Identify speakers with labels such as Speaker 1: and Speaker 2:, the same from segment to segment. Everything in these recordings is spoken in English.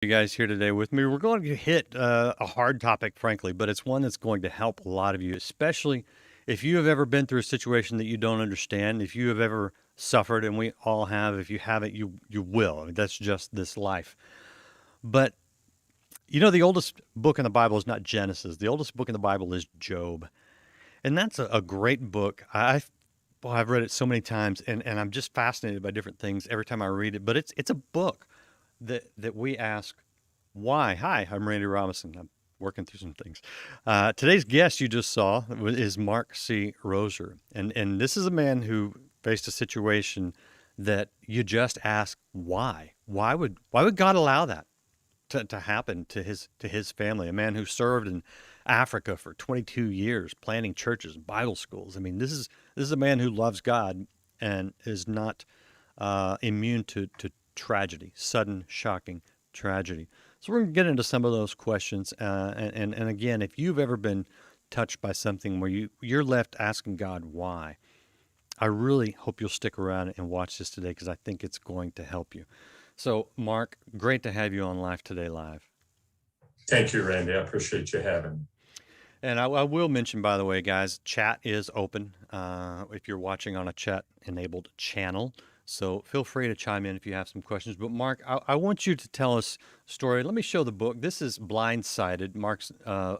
Speaker 1: You guys here today with me. We're going to hit a hard topic, frankly, but it's one that's going to help a lot of you, especially if you have ever been through a situation that you don't understand, if you have ever suffered, and we all have. If you haven't, you will. I mean, that's just this life. But the oldest book in the Bible is not Genesis. The oldest book in the Bible is Job, and that's a great book. I've read it so many times, and I'm just fascinated by different things every time I read it. But it's a book that we ask why. Hi, I'm Randy Robinson. I'm working through some things. Today's guest you just saw is Mark C. Roser, and this is a man who faced a situation that you just ask why. Why would God allow that to happen to his family? A man who served in Africa for 22 years, planting churches and Bible schools. I mean, this is a man who loves God and is not immune to tragedy, sudden, shocking tragedy. So we're going to get into some of those questions. And again, if you've ever been touched by something where you're left asking God why, I really hope you'll stick around and watch this today because I think it's going to help you. So, Mark, great to have you on Life Today Live.
Speaker 2: Thank you, Randy. I appreciate you having me.
Speaker 1: And I will mention, by the way, guys, chat is open if you're watching on a chat-enabled channel. So feel free to chime in if you have some questions. But Mark, I want you to tell us a story. Let me show the book. This is Blindsided, Mark's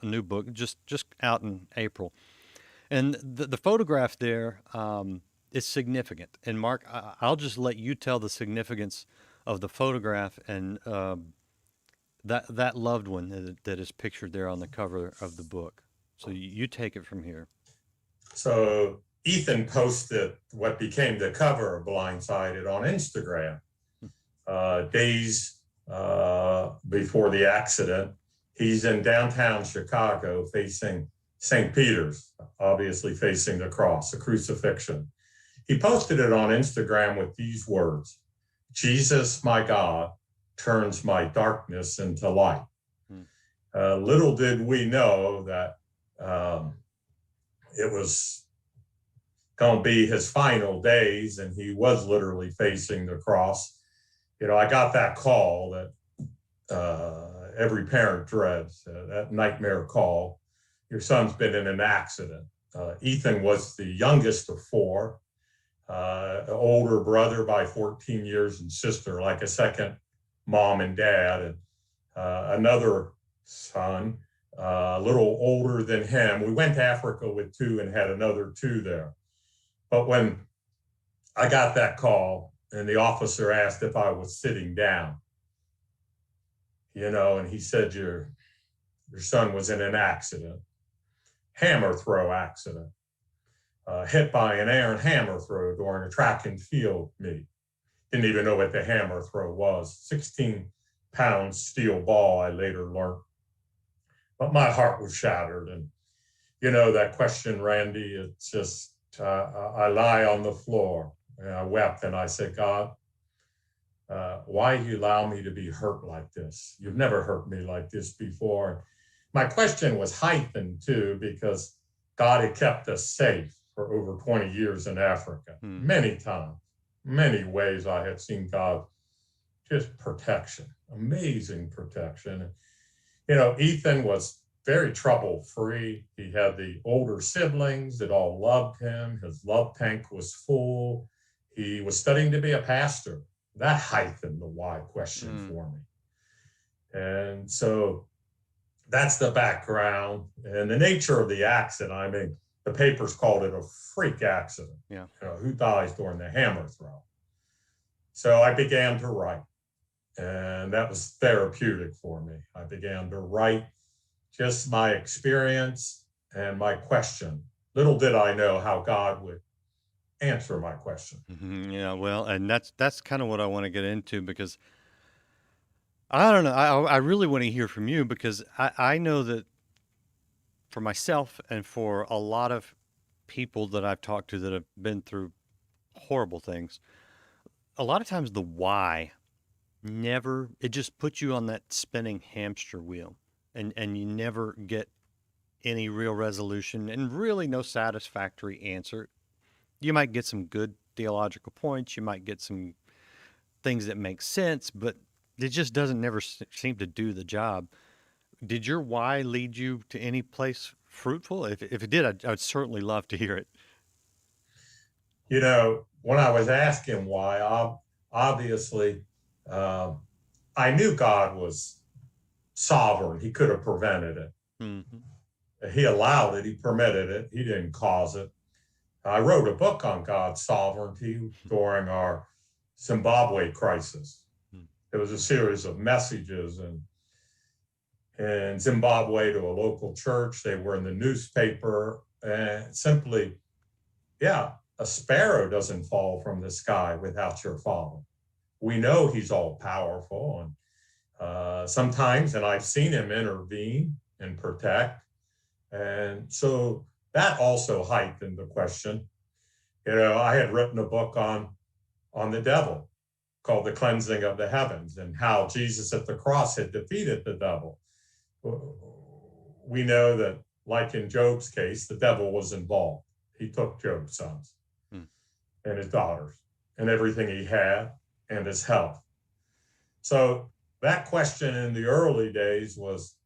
Speaker 1: new book, just out in April. And the photograph there is significant. And Mark, I'll just let you tell the significance of the photograph and that loved one that is pictured there on the cover of the book. So you take it from here.
Speaker 2: So Ethan posted what became the cover of Blindsided on Instagram days before the accident. He's in downtown Chicago facing St. Peter's, obviously facing the cross, the crucifixion. He posted it on Instagram with these words: "Jesus, my God, turns my darkness into light." Little did we know that it was going to be his final days, and he was literally facing the cross. I got that call that every parent dreads, that nightmare call. Your son's been in an accident. Ethan was the youngest of four, older brother by 14 years and sister, like a second mom and dad, and another son, a little older than him. We went to Africa with two and had another two there. But when I got that call and the officer asked if I was sitting down, and he said, your son was in an accident, hammer throw accident, hit by an iron hammer throw during a track and field meet. Didn't even know what the hammer throw was. 16-pound steel ball, I later learned. But my heart was shattered. And, that question, Randy, it's just, I lie on the floor and I wept and I said, God, why do you allow me to be hurt like this? You've never hurt me like this before. My question was heightened too, because God had kept us safe for over 20 years in Africa. Many times, many ways I had seen God just protection, amazing protection. Ethan was very trouble-free. He had the older siblings that all loved him. His love tank was full. He was studying to be a pastor. That heightened the why question for me. And so that's the background and the nature of the accident. I mean, the papers called it a freak accident.
Speaker 1: Yeah.
Speaker 2: Who dies during the hammer throw? So I began to write, and that was therapeutic for me. I began to write just my experience and my question. Little did I know how God would answer my question.
Speaker 1: Yeah, well, and that's kind of what I want to get into because I don't know. I really want to hear from you because I know that for myself and for a lot of people that I've talked to that have been through horrible things, a lot of times the why it just puts you on that spinning hamster wheel and you never get any real resolution and really no satisfactory answer. You might get some good theological points, you might get some things that make sense, but it just doesn't never seem to do the job. Did your why lead you to any place fruitful? If it did, I'd certainly love to hear it.
Speaker 2: When I was asking why, obviously, uh, I knew God was sovereign. He could have prevented it.
Speaker 1: Hmm.
Speaker 2: He allowed it. He permitted it. He didn't cause it. I wrote a book on God's sovereignty during our Zimbabwe crisis. It was a series of messages in Zimbabwe to a local church. They were in the newspaper, and simply, yeah, a sparrow doesn't fall from the sky without your father. We know he's all powerful, and sometimes, and I've seen him intervene and protect. And so that also heightened the question. I had written a book on the devil called The Cleansing of the Heavens, and how Jesus at the cross had defeated the devil. We know that, like in Job's case, the devil was involved. He took Job's sons and his daughters and everything he had and his health. So that question in the early days was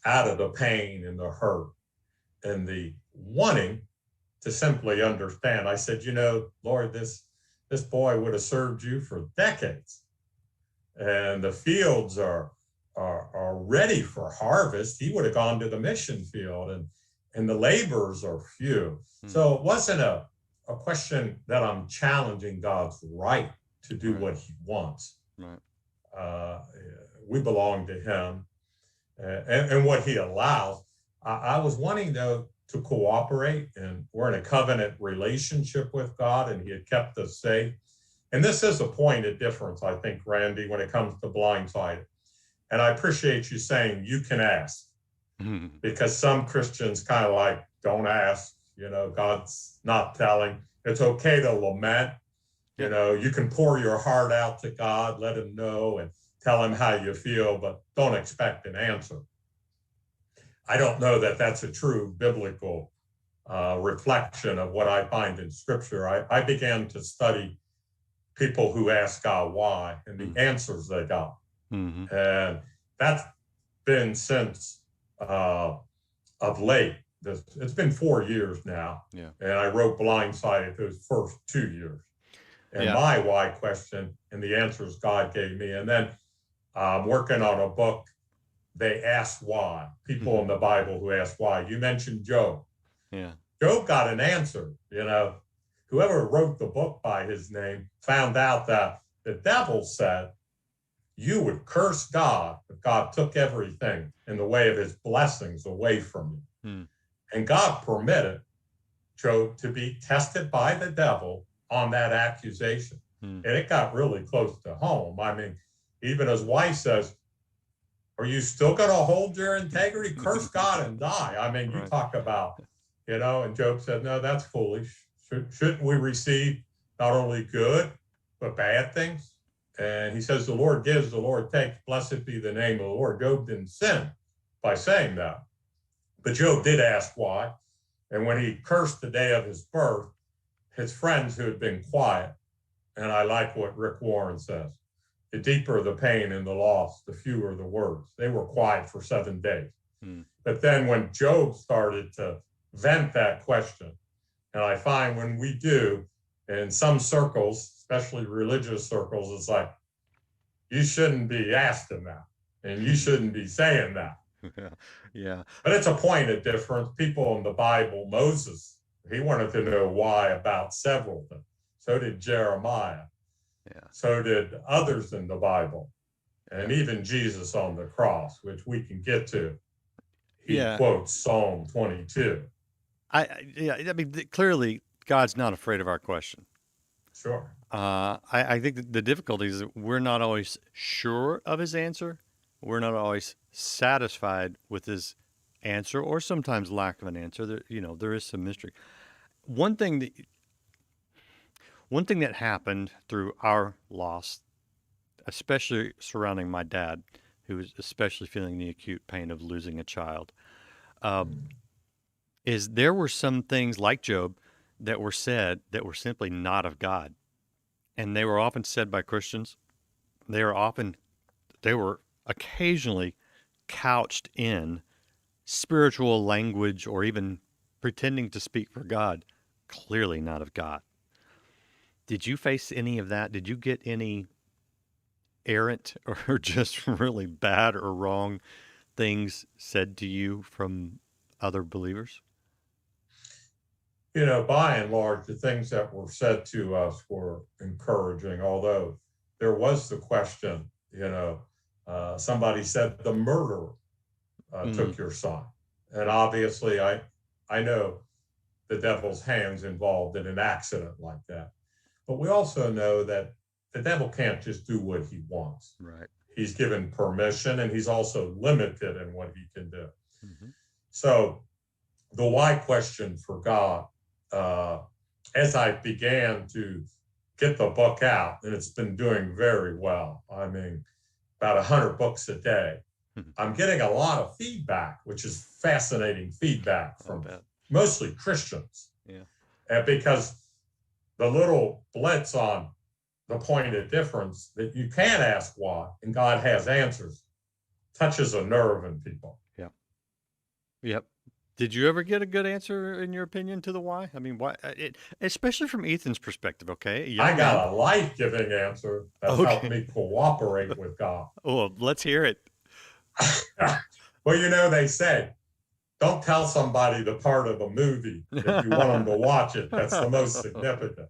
Speaker 2: out of the pain and the hurt and the wanting to simply understand. I said, Lord, this boy would have served you for decades, and the fields are ready for harvest. He would have gone to the mission field, and the laborers are few. So it wasn't a question that I'm challenging God's right to do what he wants.
Speaker 1: Right.
Speaker 2: We belong to him, and what he allows. I was wanting, though, to cooperate, and we're in a covenant relationship with God, and he had kept us safe. And this is a point of difference, I think, Randy, when it comes to blindsided. And I appreciate you saying you can ask, because some Christians kind of like, don't ask, God's not telling. It's okay to lament. You can pour your heart out to God, let him know, and tell him how you feel, but don't expect an answer. I don't know that that's a true biblical reflection of what I find in Scripture. I began to study people who ask God why and the answers they got. And that's been since of late. It's been 4 years now.
Speaker 1: Yeah.
Speaker 2: And I wrote Blindsided those first 2 years. And my why question and the answers God gave me. And then I'm working on a book. They asked why. People in the Bible who asked why. You mentioned Job.
Speaker 1: Yeah.
Speaker 2: Job got an answer. Whoever wrote the book by his name found out that the devil said you would curse God if God took everything in the way of his blessings away from you. And God permitted Job to be tested by the devil on that accusation. And it got really close to home. I mean, even his wife says, are you still going to hold your integrity? Curse God and die. I mean, you talk about, and Job said, no, that's foolish. Shouldn't we receive not only good, but bad things? And he says, the Lord gives, the Lord takes. Blessed be the name of the Lord. Job didn't sin by saying that. But Job did ask why. And when he cursed the day of his birth, his friends who had been quiet, and I like what Rick Warren says, the deeper the pain and the loss, the fewer the words. They were quiet for 7 days. But then when Job started to vent that question, and I find when we do, in some circles, especially religious circles, it's like, you shouldn't be asking that, and you shouldn't be saying that.
Speaker 1: Yeah.
Speaker 2: But it's a point of difference. People in the Bible, Moses, he wanted to know why about several things. So did Jeremiah. So did others in the Bible, and even Jesus on the cross, which we can get to. He quotes Psalm 22.
Speaker 1: I mean, clearly, God's not afraid of our question.
Speaker 2: Sure.
Speaker 1: I think the difficulty is that we're not always sure of his answer. We're not always satisfied with his answer, or sometimes lack of an answer. There is some mystery. One thing that happened through our loss, especially surrounding my dad, who was especially feeling the acute pain of losing a child, is there were some things like Job that were said that were simply not of God. And they were often said by Christians. They are often they were occasionally couched in spiritual language or even pretending to speak for God, clearly not of God. Did you face any of that? Did you get any errant or just really bad or wrong things said to you from other believers?
Speaker 2: By and large, the things that were said to us were encouraging, although there was the question, somebody said the murderer
Speaker 1: Mm,
Speaker 2: took your son. And obviously, I know the devil's hands involved in an accident like that. But we also know that the devil can't just do what he wants.
Speaker 1: right.
Speaker 2: He's given permission and he's also limited in what he can do.
Speaker 1: Hmm.
Speaker 2: So the why question for God, uh, as I began to get the book out, and it's been doing very well. I mean, about 100 books a day. I'm getting a lot of feedback, which is fascinating feedback
Speaker 1: I
Speaker 2: from
Speaker 1: bet.
Speaker 2: mostly Christians.
Speaker 1: Yeah.
Speaker 2: And because the little blitz on the point of difference that you can ask why, and God has answers, touches a nerve in people.
Speaker 1: Yeah. Yep. Did you ever get a good answer, in your opinion, to the why? I mean, why? Especially from Ethan's perspective. Okay, a
Speaker 2: I
Speaker 1: young man.
Speaker 2: got a life giving answer that's helped
Speaker 1: Okay.
Speaker 2: me cooperate with God.
Speaker 1: Oh, let's hear it.
Speaker 2: Well, they say, don't tell somebody the part of a movie if you want them to watch it. That's the most significant.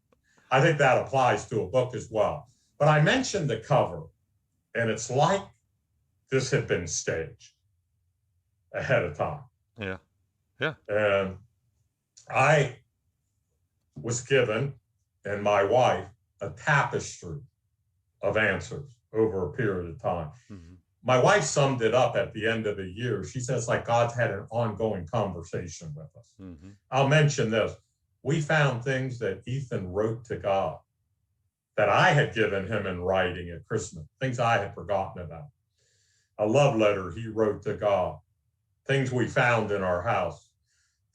Speaker 2: I think that applies to a book as well. But I mentioned the cover, and it's like this had been staged ahead of time.
Speaker 1: Yeah. Yeah.
Speaker 2: And I was given, and my wife, a tapestry of answers over a period of time.
Speaker 1: Hmm.
Speaker 2: My wife summed it up at the end of the year. She says, like, God's had an ongoing conversation with us.
Speaker 1: Hmm.
Speaker 2: I'll mention this. We found things that Ethan wrote to God that I had given him in writing at Christmas, things I had forgotten about. A love letter he wrote to God, things we found in our house,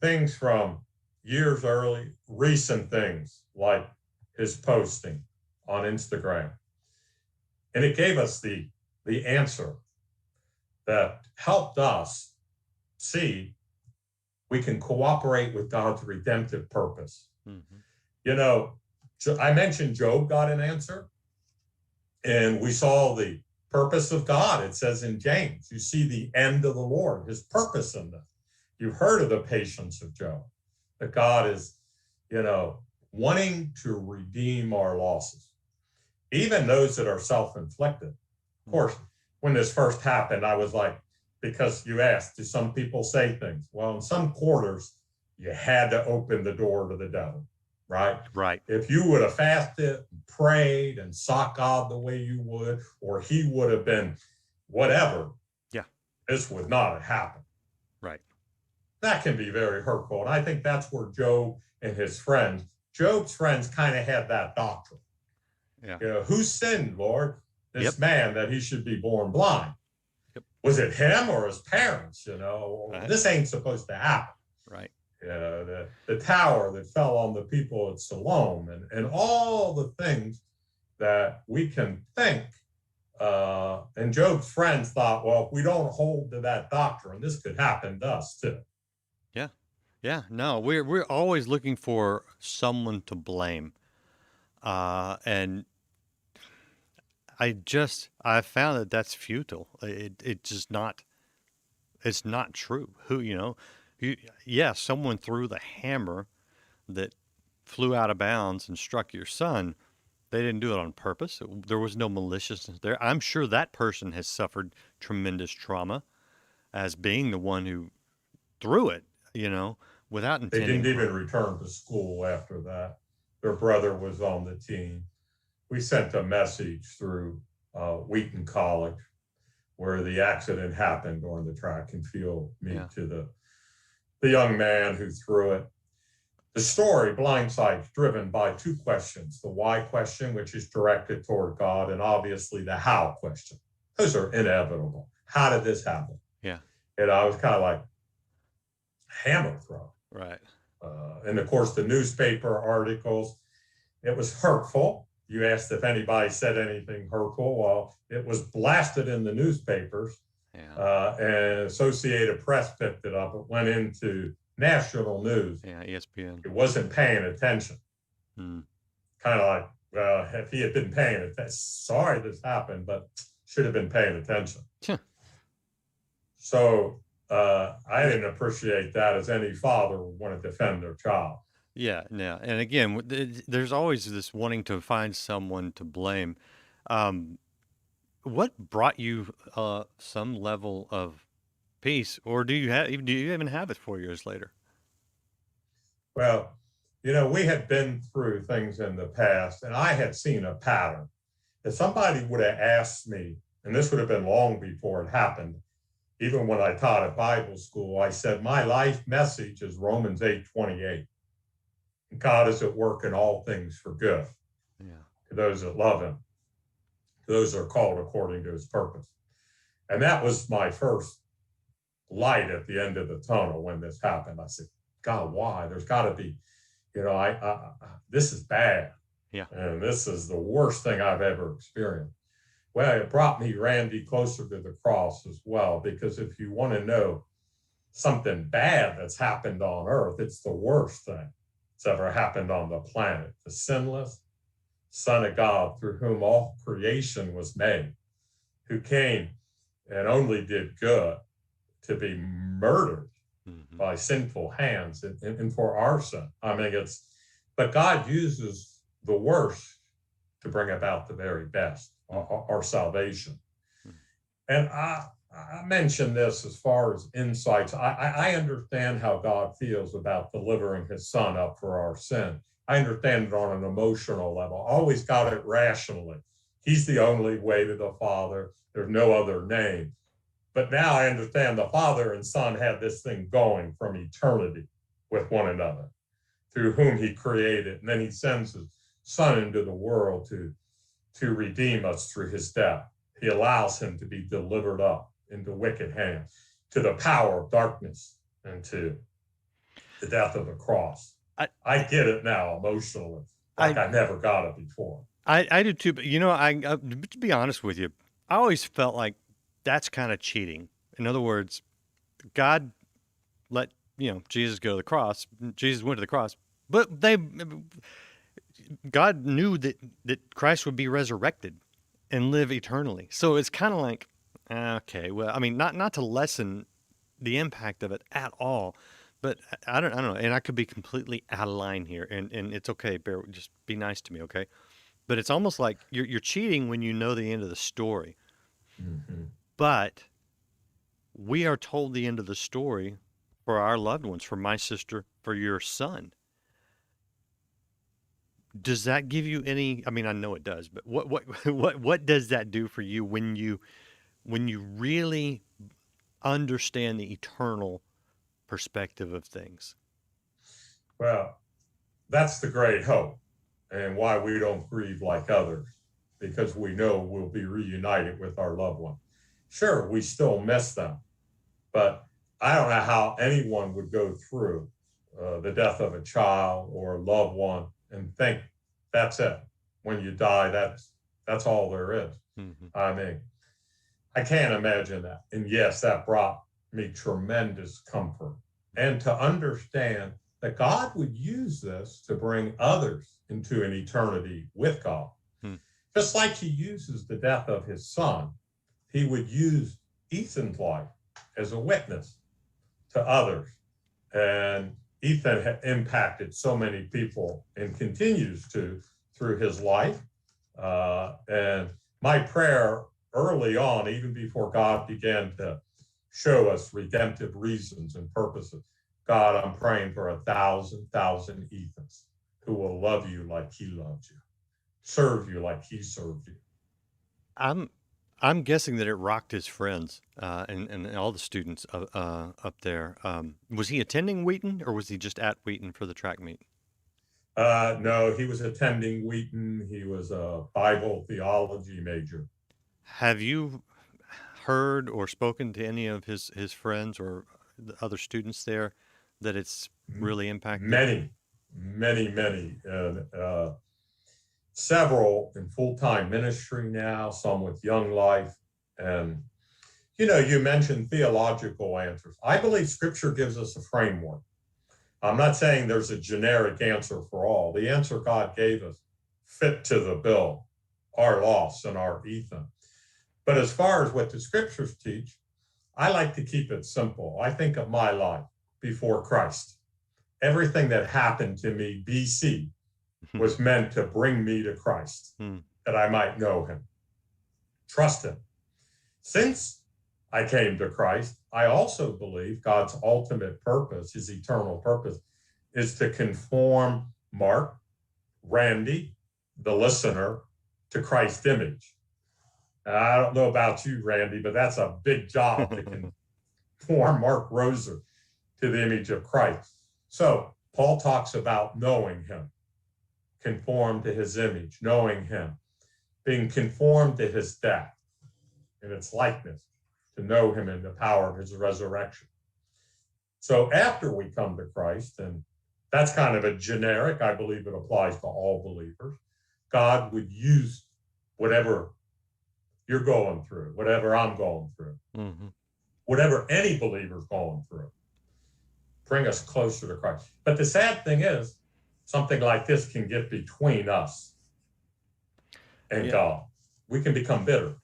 Speaker 2: things from years early, recent things like his posting on Instagram. And it gave us the answer that helped us see we can cooperate with God's redemptive purpose.
Speaker 1: Hmm.
Speaker 2: You know, I mentioned Job got an answer, and we saw the purpose of God. It says in James, you see the end of the Lord, his purpose in this. You've heard of the patience of Job, that God is, wanting to redeem our losses, even those that are self-inflicted. Of course, when this first happened, I was like, because you asked, do some people say things? Well, in some quarters, you had to open the door to the devil, right?
Speaker 1: Right.
Speaker 2: If you would have fasted, and prayed, and sought God the way you would, or he would have been whatever,
Speaker 1: Yeah.
Speaker 2: this would not have happened.
Speaker 1: Right.
Speaker 2: That can be very hurtful. And I think that's where Job's friends kind of had that doctrine.
Speaker 1: Yeah.
Speaker 2: Who sinned, Lord?
Speaker 1: Yep.
Speaker 2: This man that he should be born blind.
Speaker 1: Yep.
Speaker 2: Was it him or his parents?
Speaker 1: Right.
Speaker 2: This ain't supposed to happen.
Speaker 1: Right.
Speaker 2: The tower that fell on the people at Siloam, and all the things that we can think. And Job's friends thought, well, if we don't hold to that doctrine, this could happen to us too.
Speaker 1: Yeah. Yeah. No, we're always looking for someone to blame. And I found that that's futile. It just not. It's not true. You, yeah, someone threw the hammer that flew out of bounds and struck your son. They didn't do it on purpose. There was no maliciousness there. I'm sure that person has suffered tremendous trauma as being the one who threw it, you know, without
Speaker 2: They
Speaker 1: intending
Speaker 2: didn't even
Speaker 1: harm.
Speaker 2: return to school after that. Their brother was on the team. We sent a message through Wheaton College where the accident happened during the track and field meet
Speaker 1: Yeah.
Speaker 2: to the young man who threw it. The story, Blindside, is driven by two questions: the why question, which is directed toward God, and obviously the how question. Those are inevitable. How did this happen?
Speaker 1: Yeah.
Speaker 2: And I was kind of like, hammer throw.
Speaker 1: Right.
Speaker 2: And of course, the newspaper articles, it was hurtful. You asked if anybody said anything hurtful. Well, it was blasted in the newspapers,
Speaker 1: Yeah.
Speaker 2: and Associated Press picked it up. It went into national news.
Speaker 1: Yeah. ESPN.
Speaker 2: It wasn't paying attention.
Speaker 1: Hmm.
Speaker 2: Kind of like, well, if he had been paying attention, sorry this happened, but should have been paying attention. So I didn't appreciate that as any father would want to defend their child.
Speaker 1: Yeah, yeah. And again, there's always this wanting to find someone to blame. Um, what brought you some level of peace, or do you even have it 4 years later?
Speaker 2: Well, we had been through things in the past, and I had seen a pattern. If somebody would have asked me, and this would have been long before it happened, even when I taught at Bible school, I said, my life message is Romans 8:28. God is at work in all things for good
Speaker 1: Yeah.
Speaker 2: to those that love him, to those that are called according to his purpose. And that was my first light at the end of the tunnel when this happened. I said, God, why? There's got to be, this is bad.
Speaker 1: Yeah.
Speaker 2: And this is the worst thing I've ever experienced. Well, it brought me, Randy, closer to the cross as well, because if you want to know something bad that's happened on earth, it's the worst thing that's ever happened on the planet. The sinless Son of God, through whom all creation was made, who came and only did good, to be murdered by sinful hands and for our sin. I mean, but God uses the worst to bring about the very best, our salvation. And I mentioned this as far as insights. I understand how God feels about delivering his son up for our sin. I understand it on an emotional level. I always got it rationally. He's the only way to the Father. There's no other name. But now I understand the Father and Son had this thing going from eternity with one another, through whom he created. And then he sends his Son into the world to redeem us through his death. He allows him to be delivered up into wicked hands, to the power of darkness, and to the death of the cross. I get it now emotionally, like I never got it before.
Speaker 1: I do too, but to be honest with you, I always felt like that's kind of cheating. In other words, God let Jesus go to the cross. Jesus went to the cross, but God knew that Christ would be resurrected and live eternally. So it's kind of like, okay, well, I mean, not to lessen the impact of it at all, but I don't know, and I could be completely out of line here, and it's okay, Bear, just be nice to me, okay? But it's almost like you're cheating when you know the end of the story.
Speaker 2: Mm-hmm.
Speaker 1: But we are told the end of the story for our loved ones, for my sister, for your son. Does that give you any? I mean, I know it does, but what does that do for you when you really understand the eternal perspective of things?
Speaker 2: Well, that's the great hope, and why we don't grieve like others, because we know we'll be reunited with our loved one. Sure, we still miss them, but I don't know how anyone would go through the death of a child or a loved one and think that's it. When you die, that's all there is.
Speaker 1: Mm-hmm.
Speaker 2: I mean, I can't imagine that. And yes, that brought me tremendous comfort. And to understand that God would use this to bring others into an eternity with God. Just like he uses the death of his son, he would use Ethan's life as a witness to others. And Ethan had impacted so many people and continues to through his life. And my prayer early on, even before God began to show us redemptive reasons and purposes, God, I'm praying for 1,000 Ethans who will love you like he loved you, serve you like he served you.
Speaker 1: I'm guessing that it rocked his friends and all the students up there. Was he attending Wheaton, or was he just at Wheaton for the track meet?
Speaker 2: No, he was attending Wheaton. He was a Bible theology major.
Speaker 1: Have you heard or spoken to any of his friends or the other students there that it's really impacted?
Speaker 2: Many. several in full-time ministry now, some with Young Life. And, you mentioned theological answers. I believe Scripture gives us a framework. I'm not saying there's a generic answer for all. The answer God gave us fit to the bill, our loss and our Ethan. But as far as what the Scriptures teach, I like to keep it simple. I think of my life before Christ. Everything that happened to me BC was meant to bring me to Christ, that I might know him, trust him. Since I came to Christ, I also believe God's ultimate purpose, his eternal purpose, is to conform Mark, Randy, the listener, to Christ's image. I don't know about you, Randy, but that's a big job to conform Mark Roser to the image of Christ. So Paul talks about knowing him, conformed to his image, knowing him, being conformed to his death and its likeness, to know him in the power of his resurrection. So after we come to Christ, and that's kind of a generic, I believe it applies to all believers, God would use whatever you're going through, whatever I'm going through, whatever any believer's going through, bring us closer to Christ. But the sad thing is, something like this can get between us and God. We can become bitter.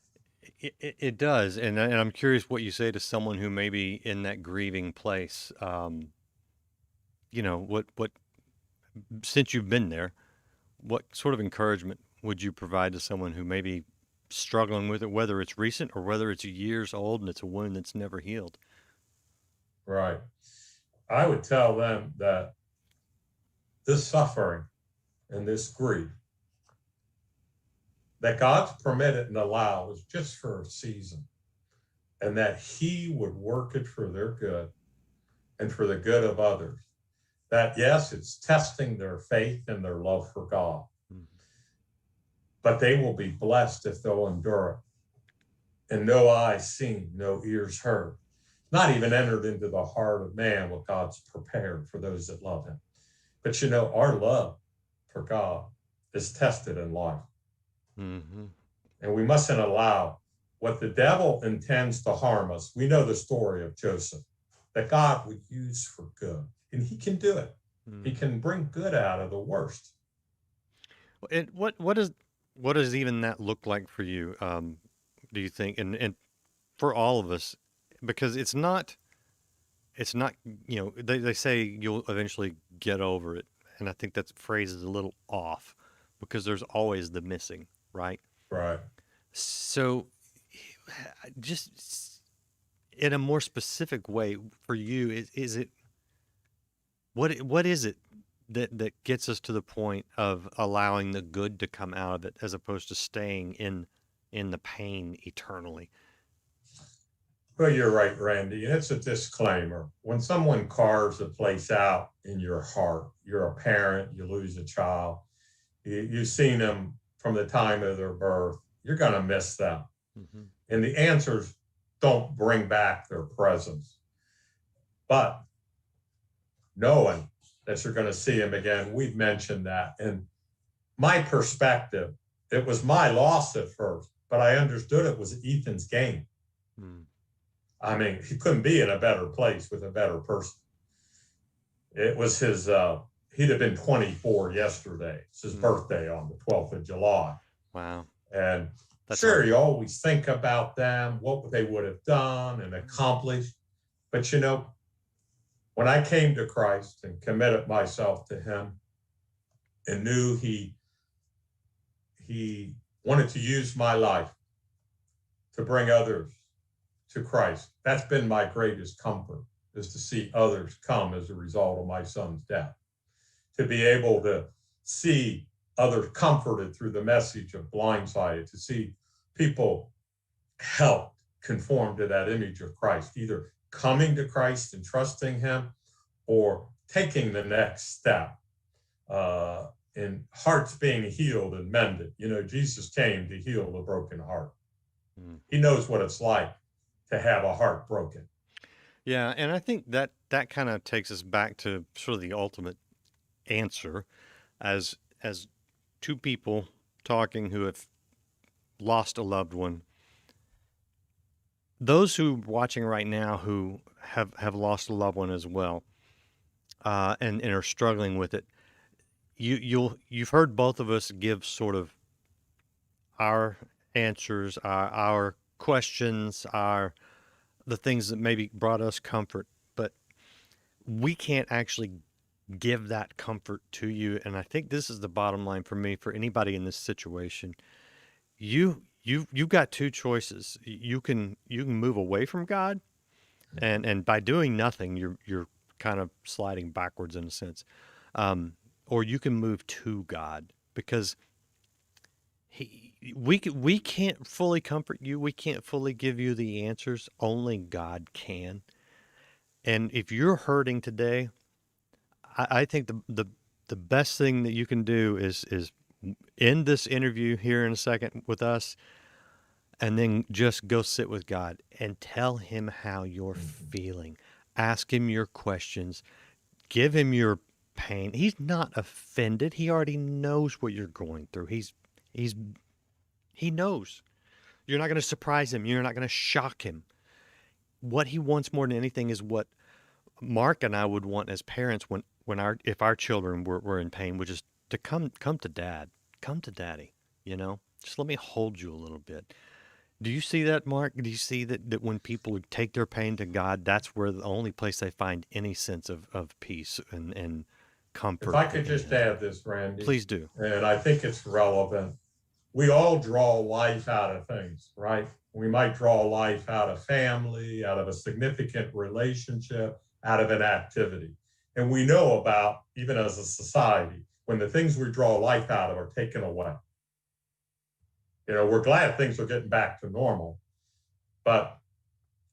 Speaker 1: It does, and I'm curious what you say to someone who may be in that grieving place. What since you've been there, what sort of encouragement would you provide to someone who may be struggling with it, whether it's recent or whether it's years old and it's a wound that's never healed?
Speaker 2: Right. I would tell them that this suffering and this grief that God's permitted and allowed is just for a season, and that he would work it for their good and for the good of others. That, yes, it's testing their faith and their love for God, but they will be blessed if they'll endure it. And no eyes seen, no ears heard, not even entered into the heart of man what God's prepared for those that love him. But our love for God is tested in life. And we mustn't allow what the devil intends to harm us. We know the story of Joseph, that God would use for good, and he can do it. He can bring good out of the worst.
Speaker 1: And what does even that look like for you? Do you think, and for all of us, because it's not they say you'll eventually get over it, and I think that phrase is a little off because there's always the missing, right?
Speaker 2: Right.
Speaker 1: So just in a more specific way for you, is it what is it that gets us to the point of allowing the good to come out of it as opposed to staying in the pain eternally?
Speaker 2: Well, you're right, Randy. And it's a disclaimer. When someone carves a place out in your heart, you're a parent, you lose a child, you've seen them from the time of their birth, you're going to miss them. And the answers don't bring back their presence. But knowing that you're going to see them again, we've mentioned that. And my perspective, it was my loss at first, but I understood it was Ethan's gain. I mean, he couldn't be in a better place with a better person. It was his, he'd have been 24 yesterday. It's his birthday on the 12th of July.
Speaker 1: Wow.
Speaker 2: And
Speaker 1: That's
Speaker 2: sure,
Speaker 1: hard.
Speaker 2: you always think about them, what they would have done and accomplished. But when I came to Christ and committed myself to him and knew he wanted to use my life to bring others to Christ, that's been my greatest comfort, is to see others come as a result of my son's death, to be able to see others comforted through the message of Blindsided, to see people helped conform to that image of Christ, either coming to Christ and trusting him or taking the next step in hearts being healed and mended. Jesus came to heal the broken heart. He knows what it's like to have a heart broken.
Speaker 1: Yeah, and I think that kind of takes us back to sort of the ultimate answer as two people talking who have lost a loved one, those who are watching right now who have lost a loved one as well, and are struggling with it, you've heard both of us give sort of our answers, our questions, the things that maybe brought us comfort, but we can't actually give that comfort to you. And I think this is the bottom line for me, for anybody in this situation. You've got two choices. You can move away from God, and by doing nothing, you're kind of sliding backwards in a sense, or you can move to God, because we can't fully comfort you. We can't fully give you the answers. Only God can. And if you're hurting today, I think the best thing that you can do is end this interview here in a second with us, and then just go sit with God and tell him how you're feeling. Ask him your questions. Give him your pain. He's not offended. He already knows what you're going through. He knows. You're not going to surprise him. You're not going to shock him. What he wants more than anything is what Mark and I would want as parents if our children were in pain, which is to come to dad, come to daddy, just let me hold you a little bit. Do you see that, Mark? Do you see that when people take their pain to God, that's where the only place they find any sense of peace and comfort?
Speaker 2: If I could just add this, Randy.
Speaker 1: Please do.
Speaker 2: And I think it's relevant. We all draw life out of things, right? We might draw life out of family, out of a significant relationship, out of an activity. And we know about, even as a society, when the things we draw life out of are taken away. We're glad things are getting back to normal, but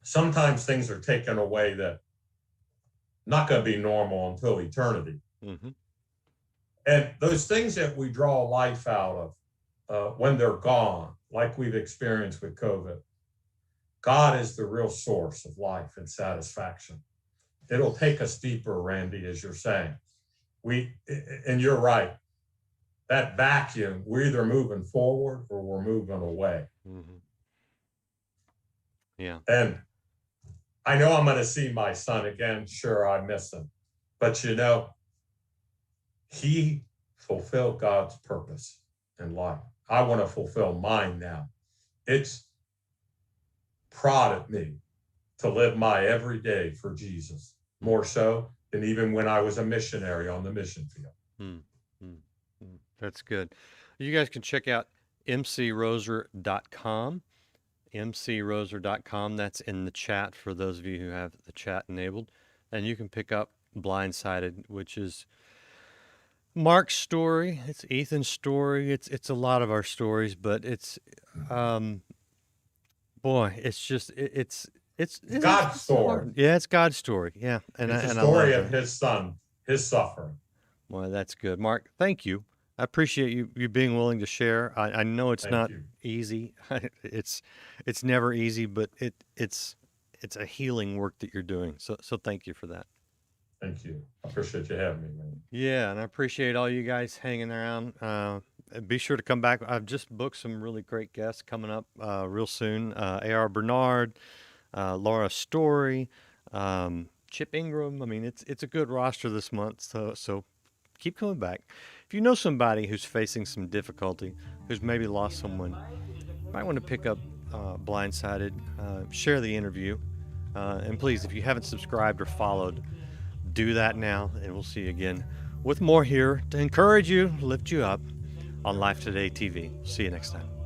Speaker 2: sometimes things are taken away that not going to be normal until eternity.
Speaker 1: Mm-hmm.
Speaker 2: And those things that we draw life out of, when they're gone, like we've experienced with COVID, God is the real source of life and satisfaction. It'll take us deeper, Randy, as you're saying. And you're right. That vacuum, we're either moving forward or we're moving away.
Speaker 1: Mm-hmm. Yeah.
Speaker 2: And I know I'm going to see my son again. Sure, I miss him. But he fulfilled God's purpose in life. I want to fulfill mine now. It's prodded me to live my everyday for Jesus, more so than even when I was a missionary on the mission field.
Speaker 1: That's good. You guys can check out mcroser.com, mcroser.com. That's in the chat for those of you who have the chat enabled. And you can pick up Blindsided, which is Mark's story. It's Ethan's story. It's a lot of our stories, but it's it's
Speaker 2: God's story.
Speaker 1: Hard. Yeah, it's God's story. Yeah,
Speaker 2: it's the story of his son, his suffering.
Speaker 1: Well, that's good, Mark. Thank you. I appreciate you being willing to share. I know it's not easy. It's never easy, but it's a healing work that you're doing. So thank you for that.
Speaker 2: Thank you. I appreciate you having me, man.
Speaker 1: Yeah, and I appreciate all you guys hanging around. Be sure to come back. I've just booked some really great guests coming up real soon. A.R. Bernard, Laura Story, Chip Ingram. I mean, it's a good roster this month. So keep coming back. If you know somebody who's facing some difficulty, who's maybe lost someone, you might want to pick up Blindsided, share the interview, and please, if you haven't subscribed or followed, do that now, and we'll see you again with more here to encourage you, lift you up on Life Today TV. See you next time.